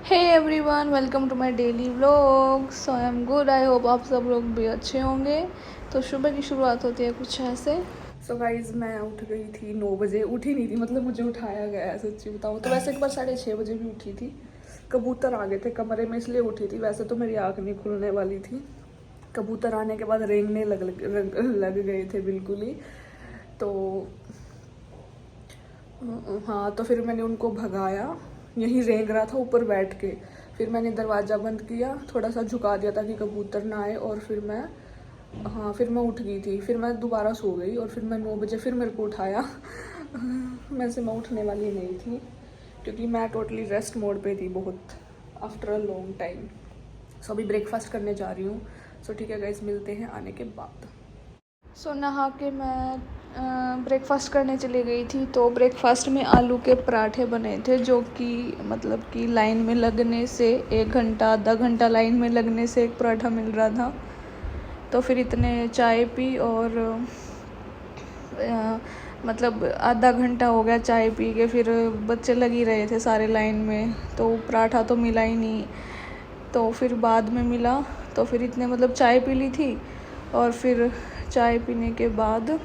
Hey everyone, welcome to my daily vlog. So I am good, I hope आप सब लोग भी अच्छे होंगे। तो सुबह की शुरुआत होती है कुछ ऐसे। सो गाइज मैं उठ गई थी 9 बजे। उठी नहीं थी, मतलब मुझे उठाया गया है, सच्ची बताऊँ तो। वैसे एक बार 6:30 बजे भी उठी थी। कबूतर आ गए थे कमरे में, इसलिए उठी थी। वैसे तो मेरी आँख नहीं खुलने वाली थी। कबूतर आने के बाद रेंगने लग गए थे बिल्कुल ही। तो हाँ, तो फिर मैंने उनको भगाया। यहीं रेंग रहा था ऊपर बैठ के। फिर मैंने दरवाज़ा बंद किया, थोड़ा सा झुका दिया ताकि कबूतर ना आए। और फिर मैं उठ गई थी। फिर मैं दोबारा सो गई और फिर मैं 9 बजे फिर मेरे को उठाया। वैसे मैं उठने वाली नहीं थी क्योंकि मैं टोटली रेस्ट मोड पे थी बहुत, आफ्टर अ लॉन्ग टाइम। सो अभी ब्रेकफास्ट करने जा रही हूँ। सो ठीक है गाइस, मिलते हैं आने के बाद। सो नहा के मैं ब्रेकफास्ट करने चली गई थी। तो ब्रेकफास्ट में आलू के पराठे बने थे, जो कि मतलब कि लाइन में लगने से 1 घंटा आधा घंटा लाइन में लगने से एक पराठा मिल रहा था। तो फिर इतने चाय पी और मतलब आधा घंटा हो गया चाय पी के। फिर बच्चे लग ही रहे थे सारे लाइन में, तो पराठा तो मिला ही नहीं। तो फिर बाद में मिला, तो फिर इतने मतलब चाय पी ली थी। और फिर चाय पीने के बाद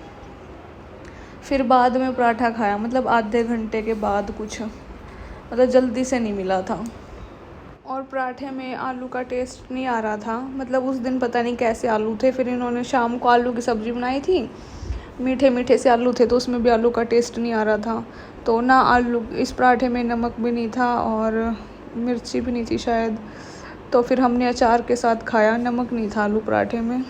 फिर बाद में पराठा खाया, मतलब आधे घंटे के बाद कुछ, मतलब जल्दी से नहीं मिला था। और पराठे में आलू का टेस्ट नहीं आ रहा था, मतलब उस दिन पता नहीं कैसे आलू थे। फिर इन्होंने शाम को आलू की सब्ज़ी बनाई थी, मीठे मीठे से आलू थे, तो उसमें भी आलू का टेस्ट नहीं आ रहा था। तो ना आलू, इस पराठे में नमक भी नहीं था और मिर्ची भी नहीं थी शायद। तो फिर हमने अचार के साथ खाया, नमक नहीं था आलू पराठे में।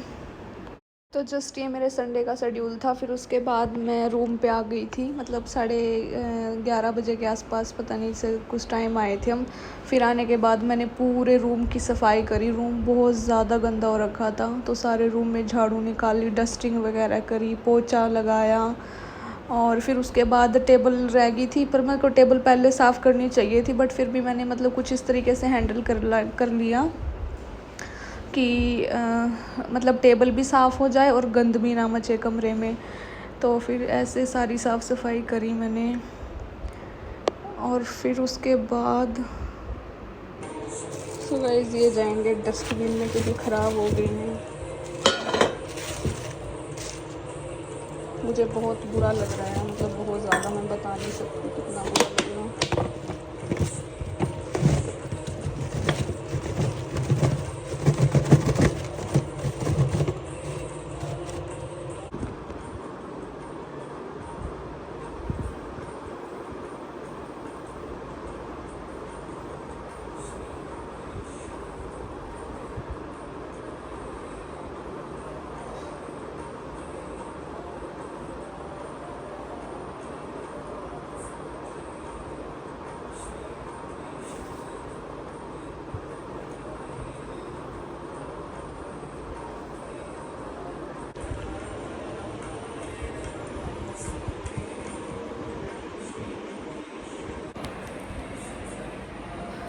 तो जस्ट ये मेरे संडे का शेड्यूल था। फिर उसके बाद मैं रूम पे आ गई थी, मतलब 11:30 बजे के आसपास, पता नहीं से कुछ टाइम आए थे हम। फिर आने के बाद मैंने पूरे रूम की सफाई करी। रूम बहुत ज़्यादा गंदा हो रखा था, तो सारे रूम में झाड़ू निकाली, डस्टिंग वगैरह करी, पोछा लगाया। और फिर उसके बाद टेबल रह गई थी, पर मेरे को टेबल पहले साफ़ करनी चाहिए थी, बट फिर भी मैंने मतलब कुछ इस तरीके से हैंडल कर लिया कि मतलब टेबल भी साफ़ हो जाए और गंद भी ना मचे कमरे में। तो फिर ऐसे सारी साफ़ सफाई करी मैंने। और फिर उसके बाद तो गाइस ये जाएंगे डस्टबिन में क्योंकि ख़राब हो गई हैं। मुझे बहुत बुरा लग रहा है, मतलब बहुत ज़्यादा, मैं बता नहीं सकती कितना बुरा लग रहा है।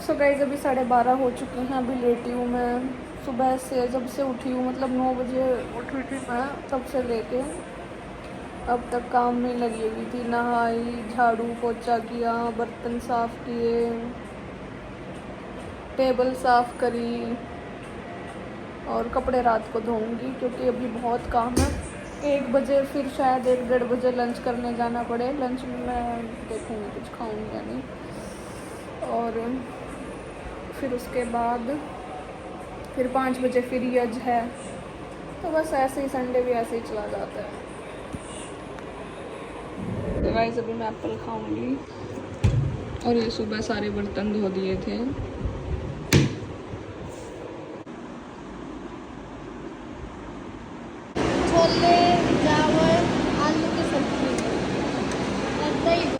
सो गाइस अभी 12:30 हो चुके हैं, अभी लेटी हूँ मैं। सुबह से जब से उठी हूँ, मतलब 9 बजे उठी थी मैं, तब से लेके अब तक काम में लगी हुई थी। नहाई, झाड़ू पोछा किया, बर्तन साफ़ किए, टेबल साफ़ करी। और कपड़े रात को धोऊंगी क्योंकि अभी बहुत काम है। 1 बजे फिर शायद 1-1:30 बजे लंच करने जाना पड़े। लंच में मैं देखूँगी कुछ खाऊंगी या नहीं। और फिर उसके बाद फिर 5 बजे फिर यज है। तो बस ऐसे ही संडे भी ऐसे ही चला जाता है। तो गाइस अभी मैं एप्पल खाऊंगी। और ये सुबह सारे बर्तन धो दिए थे। छोले, चावल, आलू की सब्जी और दही।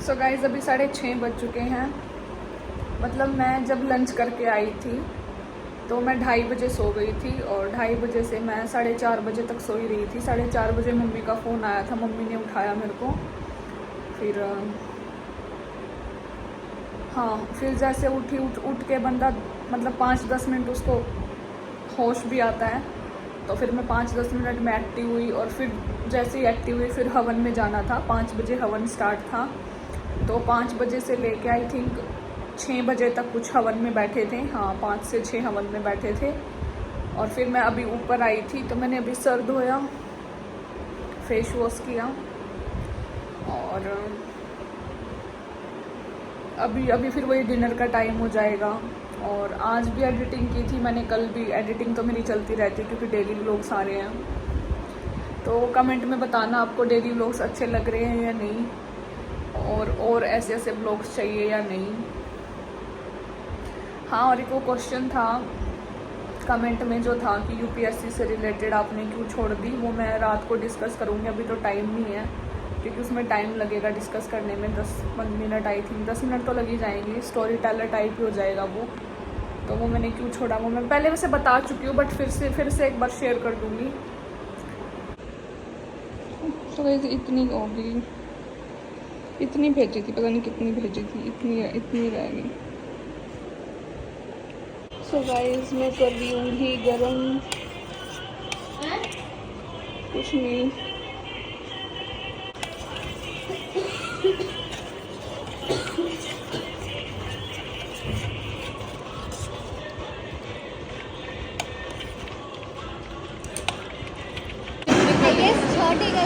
सो गाइस अभी 6:30 बज चुके हैं। मतलब मैं जब लंच करके आई थी तो मैं 2:30 बजे सो गई थी। और 2:30 बजे से मैं 4:30 बजे तक सोई रही थी। 4:30 बजे मम्मी का फ़ोन आया था, मम्मी ने उठाया मेरे को। फिर हाँ फिर जैसे उठ के बंदा मतलब 5-10 मिनट उसको होश भी आता है, तो फिर मैं 5-10 मिनट में एक्टिव हुई और फिर जैसे ही एक्टिव हुई फिर हवन में जाना था। 5 बजे हवन स्टार्ट था, तो 5 बजे से लेके आई थिंक 6 बजे तक कुछ हवन में बैठे थे। हाँ 5 से 6 हवन में बैठे थे। और फिर मैं अभी ऊपर आई थी तो मैंने अभी सर धोया, फेस वॉश किया और अभी फिर वही डिनर का टाइम हो जाएगा। और आज भी एडिटिंग की थी मैंने, कल भी। एडिटिंग तो मेरी चलती रहती है क्योंकि डेली व्लॉग्स आ रहे हैं। तो कमेंट में बताना आपको डेली व्लॉग्स अच्छे लग रहे हैं या नहीं, और ऐसे ऐसे व्लॉग्स चाहिए या नहीं। हाँ और एक वो क्वेश्चन था कमेंट में जो था कि यूपीएससी से रिलेटेड आपने क्यों छोड़ दी, वो मैं रात को डिस्कस करूँगी। अभी तो टाइम नहीं है क्योंकि उसमें टाइम लगेगा डिस्कस करने में। 10 मिनट आई थिंक 10 मिनट तो लग ही जाएंगे। स्टोरी टेलर टाइप ही हो जाएगा वो। तो वो मैंने क्यों छोड़ा वो मैं पहले वैसे बता चुकी हूँ, बट फिर से एक बार शेयर कर दूँगी। तो वैसे इतनी होगी, इतनी भेजी थी, पता नहीं कितनी भेजी थी, इतनी रह गई। सो गाइस मैं कर रही हूँ घी गरम, कुछ नहीं।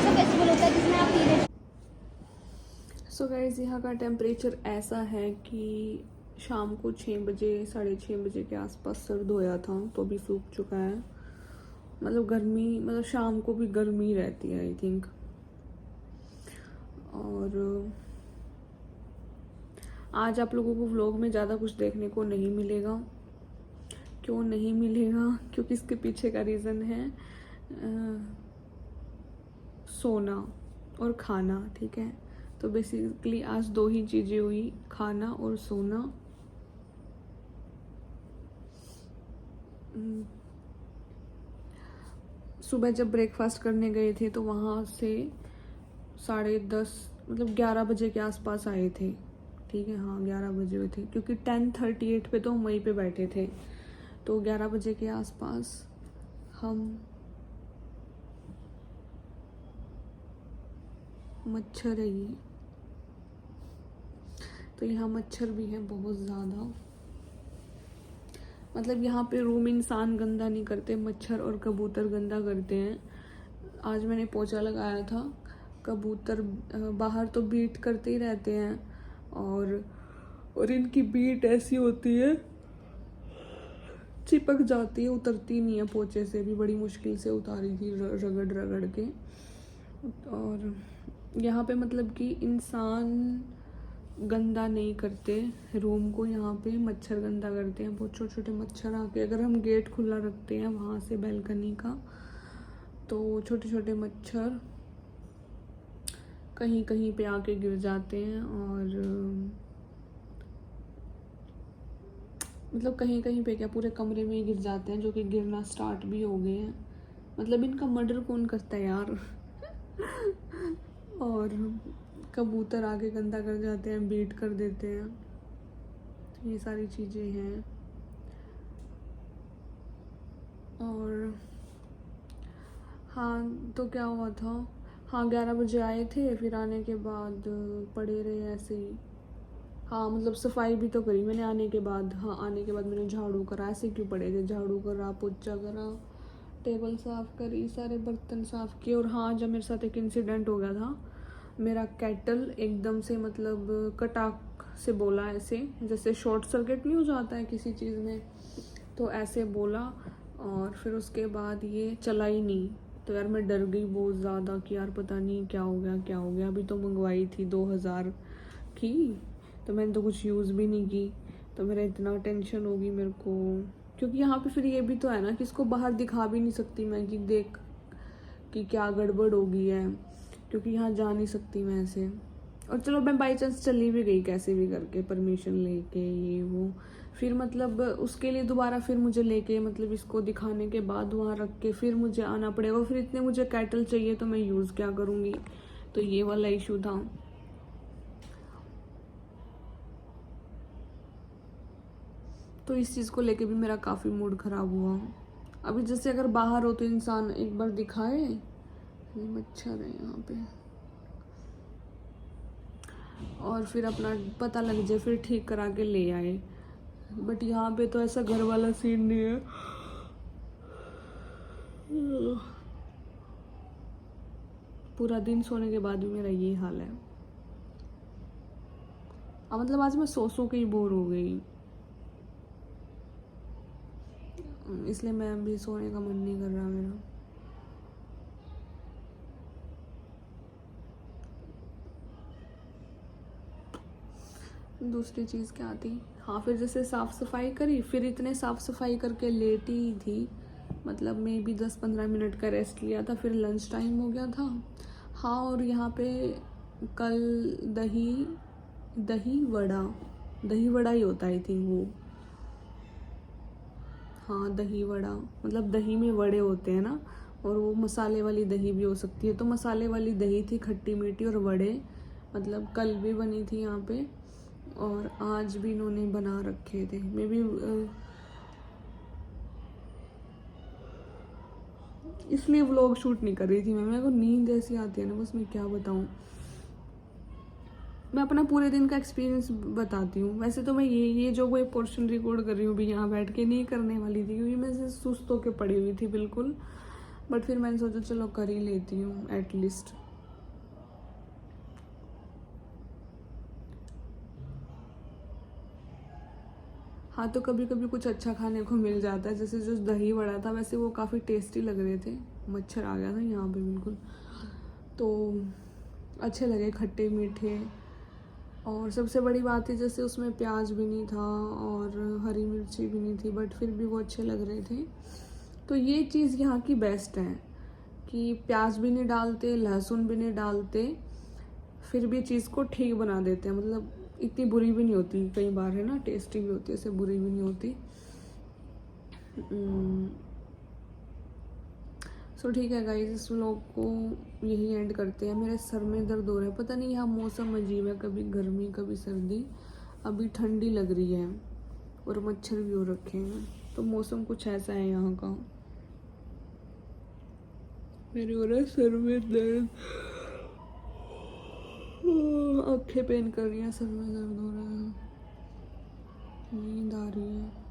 फेस्टिवल होता है जिसमें आप पीरियड। सो गाइस यहाँ का टेम्परेचर ऐसा है कि शाम को 6 बजे 6:30 बजे के आसपास सर धोया था तो अभी सूख चुका है। मतलब गर्मी, मतलब शाम को भी गर्मी रहती है आई थिंक। और आज आप लोगों को व्लॉग में ज़्यादा कुछ देखने को नहीं मिलेगा। क्यों नहीं मिलेगा? क्योंकि इसके पीछे का रीज़न है सोना और खाना, ठीक है। तो बेसिकली आज 2 ही चीज़ें हुई, खाना और सोना। सुबह जब ब्रेकफास्ट करने गए थे तो वहाँ से 10:30 मतलब 11 बजे के आसपास आए थे, ठीक है। हाँ 11 बजे हुए थे क्योंकि 10:38 पे तो हम वहीं पे बैठे थे। तो 11 बजे के आसपास हम मच्छर है ये, तो यहाँ मच्छर भी है बहुत ज़्यादा। मतलब यहाँ पे रूम इंसान गंदा नहीं करते, मच्छर और कबूतर गंदा करते हैं। आज मैंने पोछा लगाया था, कबूतर बाहर तो बीट करते ही रहते हैं और इनकी बीट ऐसी होती है चिपक जाती है, उतरती नहीं है। पोछे से भी बड़ी मुश्किल से उतारी थी रगड़ रगड़ के। और यहाँ पे मतलब कि इंसान गंदा नहीं करते रूम को, यहाँ पे मच्छर गंदा करते हैं। बहुत छोटे छोटे मच्छर आके, अगर हम गेट खुला रखते हैं वहाँ से बैल्कनी का, तो छोटे छोटे मच्छर कहीं कहीं पे आके गिर जाते हैं। और मतलब कहीं कहीं पे क्या, पूरे कमरे में ही गिर जाते हैं, जो कि गिरना स्टार्ट भी हो गए हैं। मतलब इनका मर्डर कौन करता है यार। और कबूतर आके गंदा कर जाते हैं, बीट कर देते हैं। तो ये सारी चीज़ें हैं। और हाँ तो क्या हुआ था, हाँ 11 बजे आए थे, फिर आने के बाद पड़े रहे ऐसे ही। हाँ मतलब सफाई भी तो करी मैंने आने के बाद। हाँ आने के बाद मैंने झाड़ू करा, ऐसे क्यों पड़े थे, झाड़ू करा, पोछा करा, टेबल साफ़ करी, सारे बर्तन साफ़ किए। और हाँ जब मेरे साथ एक इंसिडेंट हो गया था, मेरा केटल एकदम से मतलब कटाक से बोला, ऐसे जैसे शॉर्ट सर्किट नहीं हो जाता है किसी चीज़ में, तो ऐसे बोला। और फिर उसके बाद ये चला ही नहीं। तो यार मैं डर गई बहुत ज़्यादा कि यार पता नहीं क्या हो गया क्या हो गया। अभी तो मंगवाई थी 2000 की, तो मैंने तो कुछ यूज़ भी नहीं की। तो मेरा इतना टेंशन होगी मेरे को, क्योंकि यहाँ पे फिर ये भी तो है ना कि इसको बाहर दिखा भी नहीं सकती मैं कि देख कि क्या गड़बड़ हो गई है, क्योंकि यहाँ जा नहीं सकती मैं ऐसे। और चलो मैं बाई चांस चली भी गई कैसे भी करके परमिशन लेके ये वो, फिर मतलब उसके लिए दोबारा फिर मुझे लेके मतलब इसको दिखाने के बाद वहाँ रख के फिर मुझे आना पड़ेगा। फिर इतने मुझे केटल चाहिए तो मैं यूज़ क्या करूँगी। तो ये वाला इशू था। तो इस चीज़ को लेके भी मेरा काफ़ी मूड ख़राब हुआ। अभी जैसे अगर बाहर हो तो इंसान एक बार दिखाए, ये मच्छर है यहाँ पे, और फिर अपना पता लग जाए, फिर ठीक करा के ले आए। बट यहाँ पे तो ऐसा घर वाला सीन नहीं है। पूरा दिन सोने के बाद भी मेरा ये हाल है। अब मतलब आज मैं सो के ही बोर हो गई, इसलिए मैं अभी सोने का मन नहीं कर रहा मेरा। दूसरी चीज़ क्या थी, हाँ फिर जैसे साफ़ सफाई करी, फिर इतने साफ़ सफाई करके लेटी ही थी, मतलब मैं भी 10-15 मिनट का रेस्ट लिया था, फिर लंच टाइम हो गया था। हाँ, और यहाँ पे कल दही वड़ा ही होता है थी वो। हाँ, दही वड़ा मतलब दही में वड़े होते हैं ना, और वो मसाले वाली दही भी हो सकती है। तो मसाले वाली दही थी, खट्टी मीठी, और वड़े मतलब कल भी बनी थी यहाँ पे, और आज भी इन्होंने बना रखे थे। मैं भी इसलिए व्लॉग शूट नहीं कर रही थी मैं, मेरे को नींद ऐसी आती है ना, बस मैं क्या बताऊँ। मैं अपना पूरे दिन का एक्सपीरियंस बताती हूँ। वैसे तो मैं ये जो वो पोर्शन रिकॉर्ड कर रही हूँ भी यहाँ बैठ के नहीं करने वाली थी, क्योंकि मैं से सुस्त होकर पड़ी हुई थी बिल्कुल। बट फिर मैंने सोचा चलो कर ही लेती हूँ एटलीस्ट। हाँ, तो कभी कभी कुछ अच्छा खाने को मिल जाता है, जैसे जो दही वड़ा था, वैसे वो काफ़ी टेस्टी लग रहे थे। मच्छर आ गया था यहाँ पे बिल्कुल, तो अच्छे लगे, खट्टे मीठे। और सबसे बड़ी बात है जैसे उसमें प्याज भी नहीं था और हरी मिर्ची भी नहीं थी, बट फिर भी वो अच्छे लग रहे थे। तो ये चीज़ यहाँ की बेस्ट है कि प्याज भी नहीं डालते, लहसुन भी नहीं डालते, फिर भी चीज़ को ठीक बना देते हैं। मतलब इतनी बुरी भी नहीं होती, कई बार है ना टेस्टी भी होती है, ऐसे बुरी भी नहीं होती। सो ठीक है गाइस, इस व्लॉग को यही एंड करते हैं। मेरे सर में दर्द हो रहा है, पता नहीं यहाँ मौसम अजीब है, कभी गर्मी कभी सर्दी। अभी ठंडी लग रही है और मच्छर भी हो रखे हैं, तो मौसम कुछ ऐसा है यहाँ का। मेरे हो रहा है सर में दर्द, आँखें पेन कर रही हैं, सर में दर्द हो रहा है, नींद आ रही है।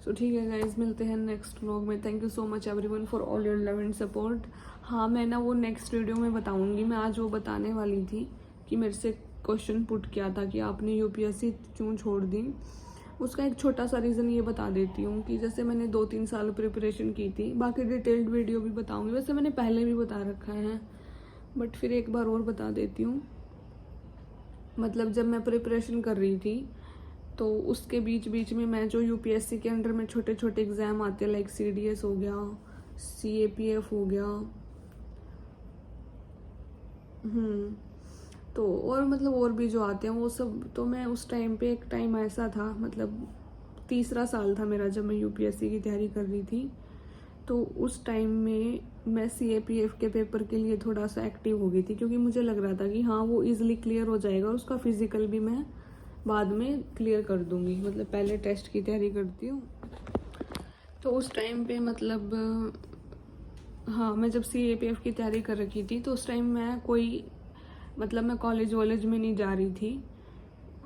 सो ठीक है गाइज, मिलते हैं नेक्स्ट व्लॉग में। Thank you so much everyone for all your love and support. हाँ, मैं ना वो नेक्स्ट वीडियो में बताऊंगी। मैं आज वो बताने वाली थी कि मेरे से क्वेश्चन पुट किया था कि आपने यूपीएससी क्यों छोड़ दी। उसका एक छोटा सा रीज़न ये बता देती हूँ कि जैसे मैंने 2-3 साल प्रिपरेशन की थी, बाकी डिटेल्ड वीडियो भी बताऊँगी, वैसे मैंने पहले भी बता रखा है, बट फिर एक बार और बता देती हूँ। मतलब जब मैं प्रिपरेशन कर रही थी तो उसके बीच में मैं जो यूपीएससी के अंडर में छोटे छोटे एग्ज़ाम आते हैं, लाइक सीडीएस हो गया, सीएपीएफ हो गया, तो और मतलब और भी जो आते हैं वो सब, तो मैं उस टाइम पे एक टाइम ऐसा था, मतलब 3रा साल था मेरा जब मैं यूपीएससी की तैयारी कर रही थी। तो उस टाइम में मैं सीएपीएफ के पेपर के लिए थोड़ा सा एक्टिव हो गई थी, क्योंकि मुझे लग रहा था कि हाँ वो इजीली क्लियर हो जाएगा, और उसका फिजिकल भी मैं बाद में क्लियर कर दूंगी, मतलब पहले टेस्ट की तैयारी करती हूँ। तो उस टाइम पे मतलब हाँ, मैं जब सीएपीएफ की तैयारी कर रखी थी तो उस टाइम मैं मैं कॉलेज वॉलेज में नहीं जा रही थी,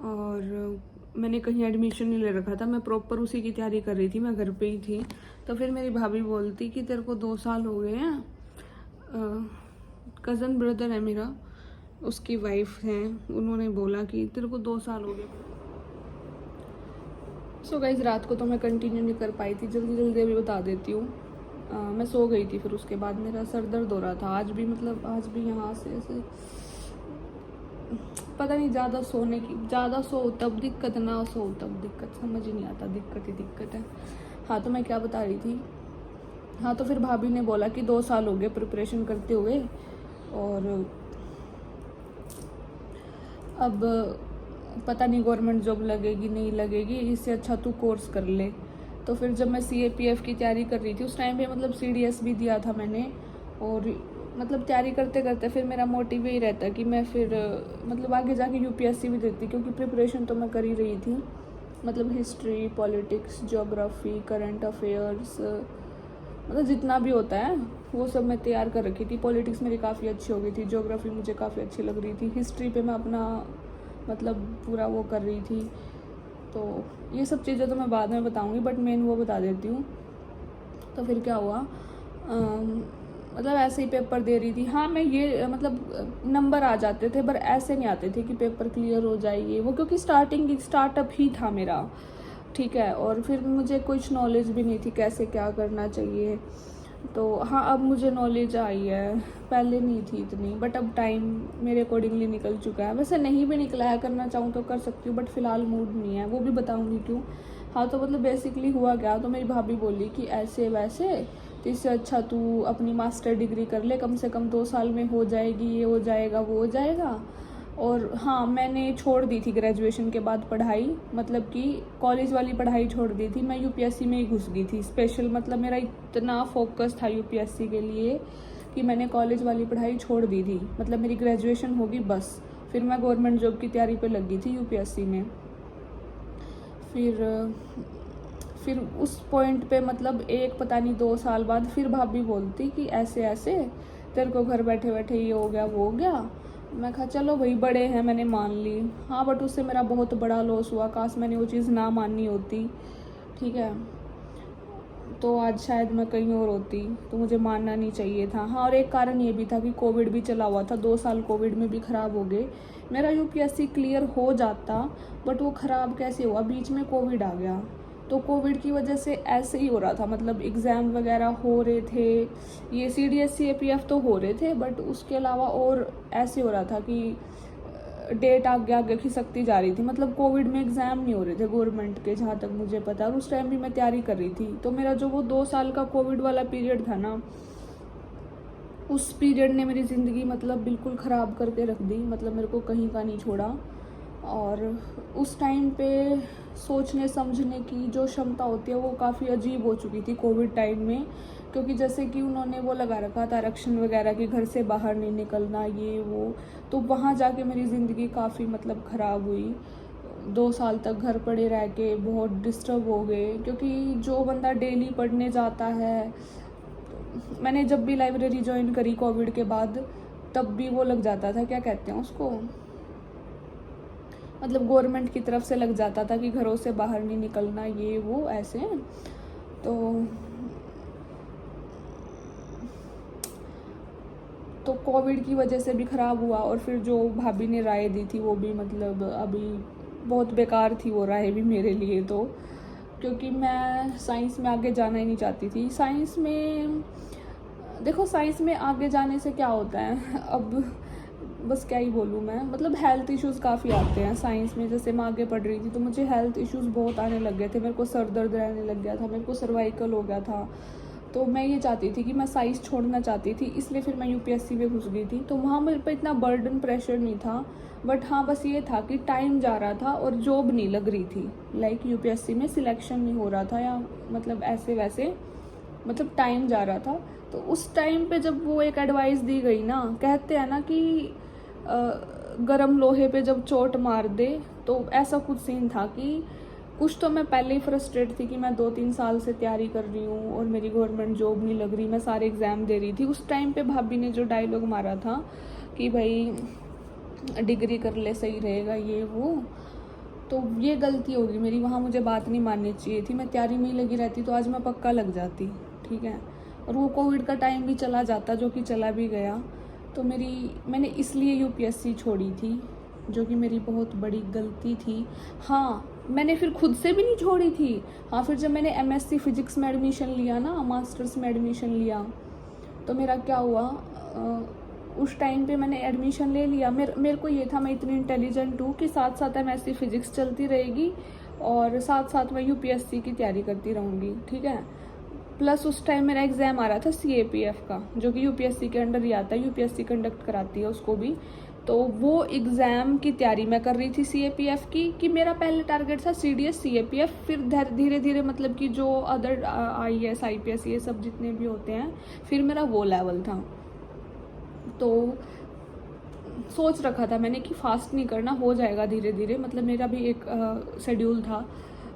और मैंने कहीं एडमिशन नहीं ले रखा था, मैं प्रॉपर उसी की तैयारी कर रही थी, मैं घर पे ही थी। तो फिर मेरी भाभी बोलती कि तेरे को 2 साल हो गए हैं, कज़न ब्रदर है मेरा, उसकी वाइफ हैं, उन्होंने बोला कि तेरे को 2 साल हो गए। सो गाइज, रात को तो मैं कंटिन्यू नहीं कर पाई थी, जल्दी अभी बता देती हूँ। मैं सो गई थी, फिर उसके बाद मेरा सर दर्द हो रहा था। आज भी यहाँ से ऐसे पता नहीं, ज़्यादा सो तब दिक्कत, ना सो तब दिक्कत, समझ ही नहीं आता, दिक्कत ही दिक्कत है। हाँ, तो मैं क्या बता रही थी, हाँ तो फिर भाभी ने बोला कि 2 साल हो गए प्रिपरेशन करते हुए, और अब पता नहीं गवर्नमेंट जॉब लगेगी नहीं लगेगी, इससे अच्छा तू कोर्स कर ले। तो फिर जब मैं सीएपीएफ की तैयारी कर रही थी उस टाइम पे मतलब सीडीएस भी दिया था मैंने, और मतलब तैयारी करते करते फिर मेरा मोटिव यही रहता कि मैं फिर मतलब आगे जाके यूपीएससी भी देती, क्योंकि प्रिपरेशन तो मैं कर ही रही थी। मतलब history, politics, geography, current affairs, मतलब जितना भी होता है वो सब मैं तैयार कर रखी थी। पॉलिटिक्स मेरी काफ़ी अच्छी हो गई थी, ज्योग्राफी मुझे काफ़ी अच्छी लग रही थी, हिस्ट्री पे मैं अपना मतलब पूरा वो कर रही थी। तो ये सब चीज़ें तो मैं बाद में बताऊँगी, बट मेन वो बता देती हूँ। तो फिर क्या हुआ, मतलब ऐसे ही पेपर दे रही थी। हाँ, मैं ये मतलब नंबर आ जाते थे, पर ऐसे नहीं आते थे कि पेपर क्लियर हो जाएगी वो, क्योंकि स्टार्टअप ही था मेरा, ठीक है। और फिर मुझे कुछ नॉलेज भी नहीं थी कैसे क्या करना चाहिए। तो हाँ, अब मुझे नॉलेज आई है, पहले नहीं थी इतनी, बट अब टाइम मेरे अकॉर्डिंगली निकल चुका है। वैसे नहीं भी निकला है, करना चाहूँ तो कर सकती हूँ, बट फ़िलहाल मूड नहीं है, वो भी बताऊँगी क्यों। हाँ, तो मतलब बेसिकली हुआ क्या, तो मेरी भाभी बोली कि ऐसे वैसे, तो इससे अच्छा तू अपनी मास्टर डिग्री कर ले, कम से कम 2 साल में हो जाएगी, ये हो जाएगा, वो हो जाएगा। और हाँ, मैंने छोड़ दी थी ग्रेजुएशन के बाद पढ़ाई, मतलब कि कॉलेज वाली पढ़ाई छोड़ दी थी। मैं यूपीएससी में ही घुस गई थी स्पेशल, मतलब मेरा इतना फोकस था यूपीएससी के लिए कि मैंने कॉलेज वाली पढ़ाई छोड़ दी थी। मतलब मेरी ग्रेजुएशन होगी बस, फिर मैं गवर्नमेंट जॉब की तैयारी पे लग गई थी यूपीएससी में। फिर उस पॉइंट पे मतलब एक पता नहीं 2 साल बाद फिर भाभी बोलती कि ऐसे ऐसे तेरे को घर बैठे बैठे ये हो गया, वो हो गया। मैं कहा चलो भाई, बड़े हैं, मैंने मान ली। हाँ, बट उससे मेरा बहुत बड़ा लॉस हुआ, काश मैंने वो चीज़ ना माननी होती, ठीक है। तो आज शायद मैं कहीं और होती, तो मुझे मानना नहीं चाहिए था। हाँ, और एक कारण ये भी था कि कोविड भी चला हुआ था, 2 साल कोविड में भी ख़राब हो गए। मेरा यूपीएससी क्लियर हो जाता, बट वो ख़राब कैसे हुआ, बीच में कोविड आ गया। तो कोविड की वजह से ऐसे ही हो रहा था, मतलब एग्ज़ाम वगैरह हो रहे थे, ये सीडीएससी एपीएफ तो हो रहे थे, बट उसके अलावा और ऐसे हो रहा था कि डेट आगे खिसकती जा रही थी। मतलब कोविड में एग्ज़ाम नहीं हो रहे थे गवर्नमेंट के, जहाँ तक मुझे पता, और उस टाइम भी मैं तैयारी कर रही थी। तो मेरा जो वो 2 साल का कोविड वाला पीरियड था ना, उस पीरियड ने मेरी ज़िंदगी मतलब बिल्कुल ख़राब करके रख दी, मतलब मेरे को कहीं का नहीं छोड़ा। और उस टाइम पे सोचने समझने की जो क्षमता होती है वो काफ़ी अजीब हो चुकी थी कोविड टाइम में, क्योंकि जैसे कि उन्होंने वो लगा रखा था आरक्षण वगैरह कि घर से बाहर नहीं निकलना, ये वो। तो वहाँ जाके मेरी ज़िंदगी काफ़ी मतलब ख़राब हुई। 2 साल तक घर पड़े रह के बहुत डिस्टर्ब हो गए, क्योंकि जो बंदा डेली पढ़ने जाता है, मैंने जब भी लाइब्रेरी ज्वाइन करी कोविड के बाद, तब भी वो लग जाता था, क्या कहते हैं उसको, मतलब गवर्नमेंट की तरफ से लग जाता था कि घरों से बाहर नहीं निकलना, ये वो ऐसे। तो कोविड की वजह से भी ख़राब हुआ। और फिर जो भाभी ने राय दी थी वो भी मतलब अभी बहुत बेकार थी वो राय भी मेरे लिए, तो क्योंकि मैं साइंस में आगे जाना ही नहीं चाहती थी। साइंस में देखो, साइंस में आगे जाने से क्या होता है, अब बस क्या ही बोलूँ मैं, मतलब हेल्थ इश्यूज़ काफ़ी आते हैं साइंस में। जैसे मैं आगे पढ़ रही थी तो मुझे हेल्थ इश्यूज़ बहुत आने लग गए थे, मेरे को सर दर्द रहने लग गया था, मेरे को सर्वाइकल हो गया था। तो मैं ये चाहती थी कि मैं साइंस छोड़ना चाहती थी, इसलिए फिर मैं यूपीएससी में घुस गई थी। तो वहाँ मेरे पे इतना बर्डन प्रेशर नहीं था, बट हाँ बस ये था कि टाइम जा रहा था और जॉब नहीं लग रही थी। लाइक यूपीएससी में सिलेक्शन नहीं हो रहा था, या मतलब ऐसे वैसे, मतलब टाइम जा रहा था। तो उस टाइम पे जब वो एक एडवाइस दी गई ना, कहते हैं ना कि गरम लोहे पे जब चोट मार दे, तो ऐसा कुछ सीन था कि कुछ तो मैं पहले ही फ्रस्ट्रेट थी कि मैं 2-3 साल से तैयारी कर रही हूँ और मेरी गवर्नमेंट जॉब नहीं लग रही, मैं सारे एग्ज़ाम दे रही थी। उस टाइम पे भाभी ने जो डायलॉग मारा था कि भाई डिग्री कर ले, सही रहेगा, ये वो, तो ये गलती होगी मेरी, वहाँ मुझे बात नहीं माननी चाहिए थी। मैं तैयारी में ही लगी रहती तो आज मैं पक्का लग जाती, ठीक है। और वो कोविड का टाइम भी चला जाता, जो कि चला भी गया। तो मैंने इसलिए यूपीएससी छोड़ी थी, जो कि मेरी बहुत बड़ी गलती थी। हाँ, मैंने फिर खुद से भी नहीं छोड़ी थी। हाँ, फिर जब मैंने एमएससी फिजिक्स में एडमिशन लिया ना, मास्टर्स में एडमिशन लिया, तो मेरा क्या हुआ, उस टाइम पे मैंने एडमिशन ले लिया। मेरे को ये था, मैं इतनी इंटेलिजेंट हूँ कि साथ साथ एमएससी फिजिक्स चलती रहेगी और साथ साथ मैं यूपीएससी की तैयारी करती रहूँगी, ठीक है। प्लस उस टाइम मेरा एग्ज़ाम आ रहा था सीएपीएफ का, जो कि यूपीएससी के अंडर ही आता है, यूपीएससी कंडक्ट कराती है उसको भी। तो वो एग्ज़ाम की तैयारी मैं कर रही थी सीएपीएफ की, कि मेरा पहले टारगेट था सीडीएस सीएपीएफ, फिर धीरे धीरे मतलब कि जो अदर आईएएस आईपीएस ये सब जितने भी होते हैं, फिर मेरा वो लेवल था। तो सोच रखा था मैंने कि फास्ट नहीं करना, हो जाएगा धीरे धीरे, मतलब मेरा भी एक शेड्यूल था।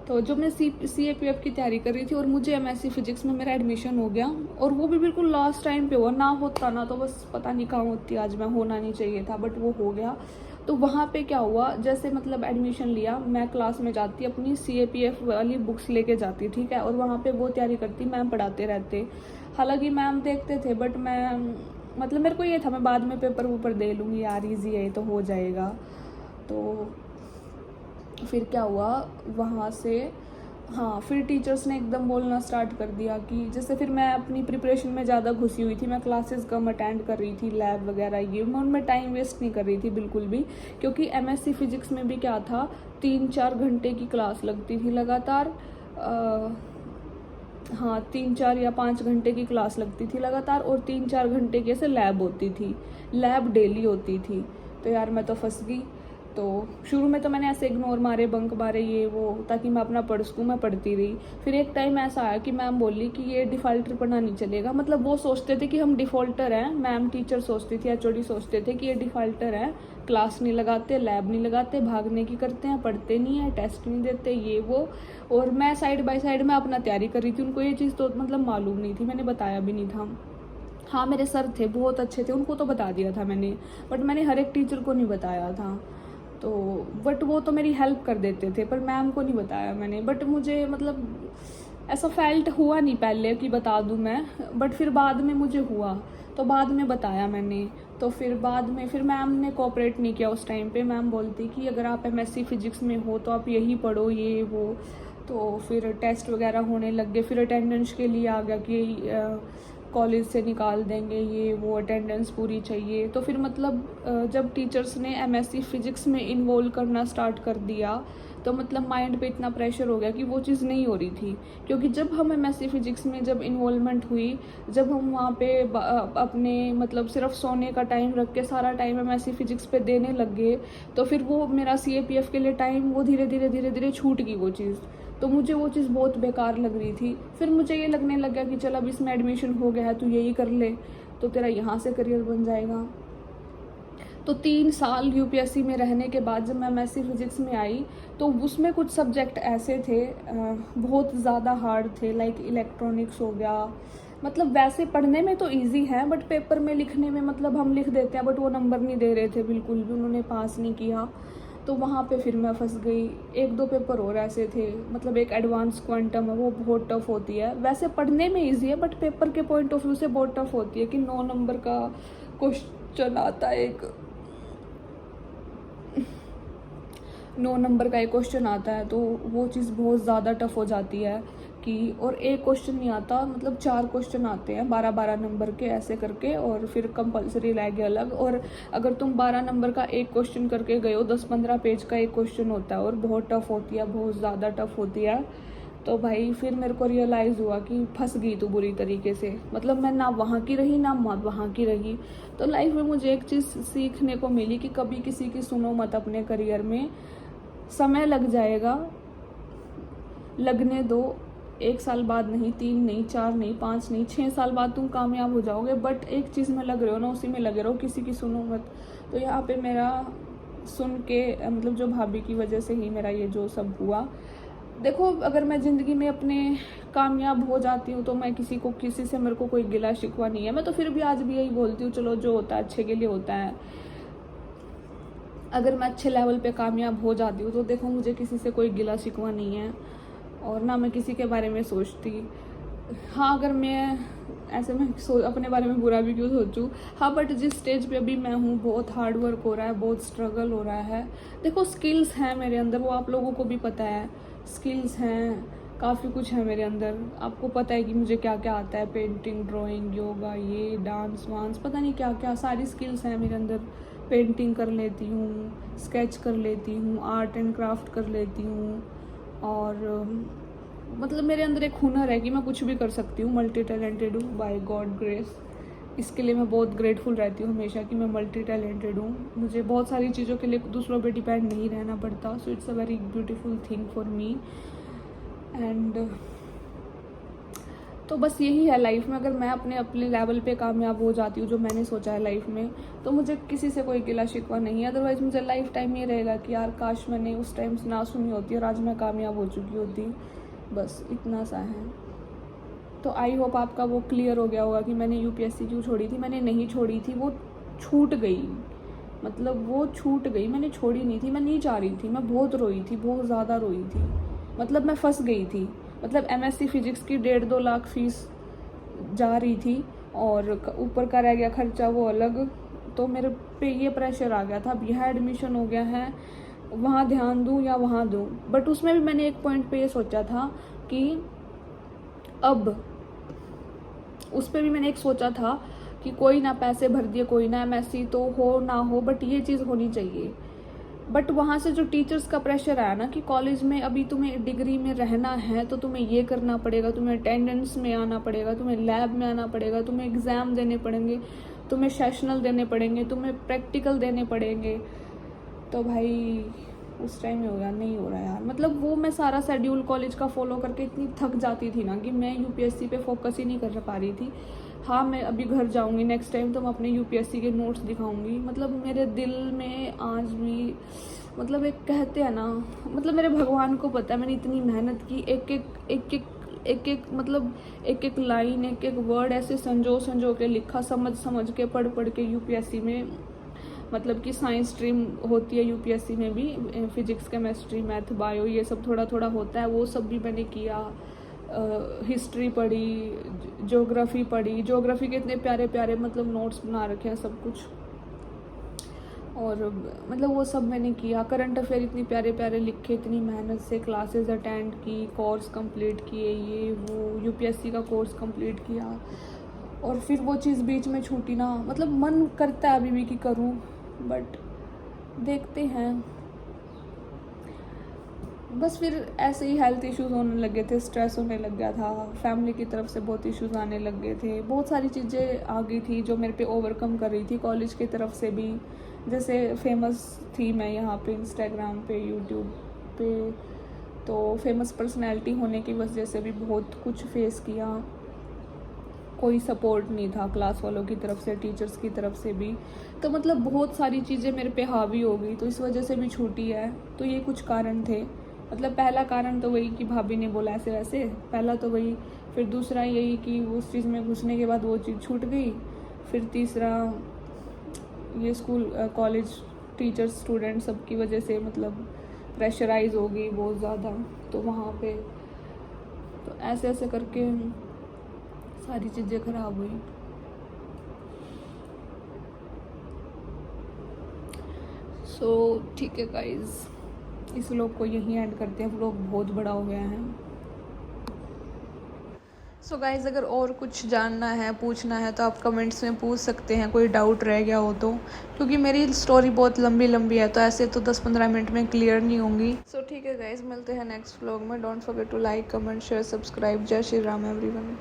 तो जो मैं CAPF की तैयारी कर रही थी और मुझे MSc फिजिक्स में मेरा एडमिशन हो गया, और वो भी बिल्कुल लास्ट टाइम पे हुआ। ना होता ना तो बस पता नहीं कहाँ होती आज मैं, होना नहीं चाहिए था, बट वो हो गया। तो वहाँ पे क्या हुआ, जैसे मतलब एडमिशन लिया, मैं क्लास में जाती, अपनी CAPF वाली बुक्स लेके जाती, ठीक है, और वहाँ पे वो तैयारी करती, मैम पढ़ाते रहते। हालांकि मैम देखते थे, बट मैं मतलब मेरे को ये था मैं बाद में पेपर वूपर दे लूँगी यार, ईजी है तो हो जाएगा। तो फिर क्या हुआ वहाँ से, हाँ, फिर टीचर्स ने एकदम बोलना स्टार्ट कर दिया कि जैसे फिर मैं अपनी प्रिपरेशन में ज़्यादा घुसी हुई थी, मैं क्लासेस कम अटेंड कर रही थी, लैब वगैरह ये मैं उनमें टाइम वेस्ट नहीं कर रही थी बिल्कुल भी, क्योंकि MSc फिजिक्स में भी क्या था, 3-4 घंटे की क्लास लगती थी लगातार। हाँ, 3-4 या 5 घंटे की क्लास लगती थी लगातार, और 3-4 घंटे की ऐसे लैब होती थी, लैब डेली होती थी। तो यार मैं तो फंस गई। तो शुरू में तो मैंने ऐसे इग्नोर मारे, बंक मारे, ये वो, ताकि मैं अपना पढ़ सकूँ, मैं पढ़ती रही। फिर एक टाइम ऐसा आया कि मैम बोली कि ये डिफ़ॉल्टर पढ़ना नहीं चलेगा, मतलब वो सोचते थे कि हम डिफ़ॉल्टर हैं, मैम टीचर सोचती थी, HOD सोचते थे कि ये डिफ़ॉल्टर हैं, क्लास नहीं लगाते, लैब नहीं लगाते, भागने की करते हैं, पढ़ते नहीं है, टेस्ट नहीं देते, ये वो। और मैं साइड बाय साइड में अपना तैयारी कर रही थी, उनको ये चीज़ तो मतलब मालूम नहीं थी, मैंने बताया भी नहीं था। हाँ, मेरे सर थे बहुत अच्छे थे, उनको तो बता दिया था मैंने, बट मैंने हर एक टीचर को नहीं बताया था। तो बट वो तो मेरी हेल्प कर देते थे, पर मैम को नहीं बताया मैंने। बट मुझे मतलब ऐसा फेल्ट हुआ नहीं पहले कि बता दूं मैं, बट फिर बाद में मुझे हुआ, तो बाद में बताया मैंने। तो फिर बाद में फिर मैम ने कोऑपरेट नहीं किया उस टाइम पे। मैम बोलती कि अगर आप MSc फिजिक्स में हो तो आप यही पढ़ो, ये वो। तो फिर टेस्ट वगैरह होने लग गए, फिर अटेंडेंस के लिए आ गया कि कॉलेज से निकाल देंगे, ये वो, अटेंडेंस पूरी चाहिए। तो फिर मतलब जब टीचर्स ने MSc फिजिक्स में इन्वॉल्व करना स्टार्ट कर दिया, तो मतलब माइंड पे इतना प्रेशर हो गया कि वो चीज़ नहीं हो रही थी। क्योंकि जब हम MSc फिजिक्स में जब इन्वॉल्वमेंट हुई, जब हम वहाँ पे अपने मतलब सिर्फ सोने का टाइम रख के सारा टाइम MSc फिजिक्स पे देने लग गए, तो फिर वो मेरा CAPF के लिए टाइम वो धीरे धीरे छूट गई वो चीज़। तो मुझे वो चीज़ बहुत बेकार लग रही थी। फिर मुझे ये लगने लग गया कि चल अब इसमें एडमिशन हो गया है, तू यही कर ले, तो तेरा यहाँ से करियर बन जाएगा। तो 3 साल UPSC में रहने के बाद जब मैं MSc फिजिक्स में आई, तो उसमें कुछ सब्जेक्ट ऐसे थे बहुत ज़्यादा हार्ड थे, लाइक इलेक्ट्रॉनिक्स हो गया। मतलब वैसे पढ़ने में तो इजी है, बट पेपर में लिखने में मतलब हम लिख देते हैं, बट वो नंबर नहीं दे रहे थे बिल्कुल भी, उन्होंने पास नहीं किया। तो वहाँ पे फिर मैं फंस गई। 1-2 पेपर और ऐसे थे, मतलब एक एडवांस क्वांटम है, वो बहुत टफ होती है। वैसे पढ़ने में इजी है, बट पेपर के पॉइंट ऑफ व्यू से बहुत टफ होती है कि 9 नंबर का क्वेश्चन आता है, 9 नंबर का एक क्वेश्चन आता है, तो वो चीज़ बहुत ज़्यादा टफ हो जाती है कि, और एक क्वेश्चन नहीं आता, मतलब 4 क्वेश्चन आते हैं 12-12 नंबर के ऐसे करके, और फिर कंपलसरी रह गए अलग। और अगर तुम 12 नंबर का एक क्वेश्चन करके गए हो, 10-15 पेज का एक क्वेश्चन होता है, और बहुत टफ होती है, बहुत ज़्यादा टफ होती है। तो भाई फिर मेरे को रियलाइज़ हुआ कि फंस गई तू बुरी तरीके से, मतलब मैं ना वहाँ की रही ना वहाँ की रही। तो लाइफ में मुझे एक चीज़ सीखने को मिली कि कभी किसी की सुनो मत अपने करियर में, समय लग जाएगा, लगने दो। 1 साल बाद नहीं, 3 नहीं, 4 नहीं, 5 नहीं, 6 साल बाद तुम कामयाब हो जाओगे, बट एक चीज़ में लग रहे हो ना, उसी में लगे रहो, किसी की सुनो मत। तो यहाँ पे मेरा सुन के मतलब जो भाभी की वजह से ही मेरा ये जो सब हुआ। देखो, अगर मैं ज़िंदगी में अपने कामयाब हो जाती हूँ तो मैं किसी से मेरे को कोई गिला शिकवा नहीं है। मैं तो फिर भी आज भी यही बोलती हूँ, चलो जो होता है अच्छे के लिए होता है। अगर मैं अच्छे लेवल पे कामयाब हो जाती हूँ तो देखो मुझे किसी से कोई गिला शिकवा नहीं है, और ना मैं किसी के बारे में सोचती। हाँ, अगर मैं ऐसे में अपने बारे में बुरा भी क्यों सोचूं। हाँ, बट जिस स्टेज पे अभी मैं हूँ, बहुत हार्ड वर्क हो रहा है, बहुत स्ट्रगल हो रहा है। देखो, स्किल्स हैं मेरे अंदर, वो आप लोगों को भी पता है, स्किल्स हैं, काफ़ी कुछ है मेरे अंदर। आपको पता है कि मुझे क्या क्या आता है, पेंटिंग, ड्राइंग, योगा, ये डांस वांस, पता नहीं क्या क्या सारी स्किल्स हैं मेरे अंदर। पेंटिंग कर लेती हूँ, स्केच कर लेती हूँ, आर्ट एंड क्राफ्ट कर लेती हूँ, और मतलब मेरे अंदर एक हुनर है कि मैं कुछ भी कर सकती हूँ। मल्टी टैलेंटेड हूँ बाय गॉड ग्रेस। इसके लिए मैं बहुत ग्रेटफुल रहती हूँ हमेशा कि मैं मल्टी टैलेंटेड हूँ। मुझे बहुत सारी चीज़ों के लिए दूसरों पे डिपेंड नहीं रहना पड़ता। So it's a very beautiful thing for me. And तो बस यही है लाइफ में, अगर मैं अपने अपने लेवल पे कामयाब हो जाती हूँ जो मैंने सोचा है लाइफ में, तो मुझे किसी से कोई गिला शिकवा नहीं है। अदरवाइज़ मुझे लाइफ टाइम ये रहेगा कि यार काश मैंने उस टाइम ना सुनी होती और आज मैं कामयाब हो चुकी होती। बस इतना सा है। तो आई होप आपका वो क्लियर हो गया होगा कि मैंने यूपीएससी क्यों छोड़ी थी। मैंने नहीं छोड़ी थी, वो छूट गई, मतलब वो छूट गई, मैंने छोड़ी नहीं थी। मैं नहीं चाह रही थी, मैं बहुत रोई थी, बहुत ज़्यादा रोई थी, मतलब मैं फंस गई थी। मतलब एमएससी फिजिक्स की 1.5-2 लाख फीस जा रही थी और ऊपर का रह गया खर्चा वो अलग। तो मेरे पे ये प्रेशर आ गया था, अब यह एडमिशन हो गया है, वहाँ ध्यान दूँ या वहाँ दूँ। बट उसमें भी मैंने एक पॉइंट पे ये सोचा था कि अब उस पर भी मैंने एक सोचा था कि कोई ना पैसे भर दिए, कोई ना एमएससी तो हो ना हो, बट ये चीज़ होनी चाहिए। बट वहाँ से जो टीचर्स का प्रेशर आया ना कि कॉलेज में अभी तुम्हें डिग्री में रहना है तो तुम्हें ये करना पड़ेगा, तुम्हें अटेंडेंस में आना पड़ेगा, तुम्हें लैब में आना पड़ेगा, तुम्हें एग्ज़ाम देने पड़ेंगे, तुम्हें सेशनल देने पड़ेंगे, तुम्हें प्रैक्टिकल देने पड़ेंगे। तो भाई उस टाइम में हो गया, नहीं हो रहा यार। मतलब वो मैं सारा शेड्यूल कॉलेज का फॉलो करके इतनी थक जाती थी ना कि मैं यूपीएससी पे फोकस ही नहीं कर पा रही थी। हाँ, मैं अभी घर जाऊंगी नेक्स्ट टाइम तो मैं अपने यूपीएससी के नोट्स दिखाऊंगी। मतलब मेरे दिल में आज भी, मतलब एक कहते हैं ना, मतलब मेरे भगवान को पता है मैंने इतनी मेहनत की, एक मतलब एक लाइन, एक वर्ड ऐसे संजो के लिखा, समझ के पढ़ के यूपीएससी में। मतलब कि साइंस स्ट्रीम होती है यूपीएससी में भी, फिजिक्स केमिस्ट्री मैथ बायो ये सब थोड़ा थोड़ा होता है, वो सब भी मैंने किया। हिस्ट्री पढ़ी, ज्योग्राफी पढ़ी, ज्योग्राफी के इतने प्यारे प्यारे मतलब नोट्स बना रखे हैं सब कुछ, और मतलब वो सब मैंने किया। करंट अफेयर इतनी प्यारे प्यारे लिखे, इतनी मेहनत से क्लासेस अटेंड की, कोर्स कंप्लीट किए, ये वो यूपीएससी का कोर्स कंप्लीट किया। और फिर वो चीज़ बीच में छूटी ना, मतलब मन करता है अभी भी कि करूँ, बट देखते हैं। बस फिर ऐसे ही हेल्थ इश्यूज होने लगे थे, स्ट्रेस होने लग गया था, फैमिली की तरफ से बहुत इश्यूज आने लग गए थे, बहुत सारी चीज़ें आ गई थी जो मेरे पे ओवरकम कर रही थी कॉलेज की तरफ से भी। जैसे फेमस थी मैं यहाँ पे इंस्टाग्राम पे, यूट्यूब पे, तो फेमस पर्सनैलिटी होने की वजह से भी बहुत कुछ फेस किया। कोई सपोर्ट नहीं था क्लास वालों की तरफ से, टीचर्स की तरफ से भी। तो मतलब बहुत सारी चीज़ें मेरे पे हावी हो गई, तो इस वजह से भी छूटी है। तो ये कुछ कारण थे। मतलब पहला कारण तो वही कि भाभी ने बोला ऐसे वैसे, पहला तो वही। फिर दूसरा यही कि उस चीज़ में घुसने के बाद वो चीज़ छूट गई। फिर तीसरा ये स्कूल कॉलेज टीचर्स स्टूडेंट सब की वजह से मतलब प्रेशराइज हो गई बहुत ज़्यादा, तो वहाँ पे तो ऐसे ऐसे करके सारी चीज़ें ख़राब हुई। सो ठीक है गाइज़, इस व्लॉग को यहीं ऐड करते हैं, व्लॉग बहुत बड़ा हो गया है। सो गाइज़, अगर और कुछ जानना है, पूछना है तो आप कमेंट्स में पूछ सकते हैं, कोई डाउट रह गया हो तो, क्योंकि मेरी स्टोरी बहुत लंबी है तो ऐसे तो 10-15 मिनट में क्लियर नहीं होंगी। सो ठीक है गाइज़, मिलते हैं नेक्स्ट व्लॉग में। Don't forget to like, comment, share, subscribe. जय श्री राम एवरीवन।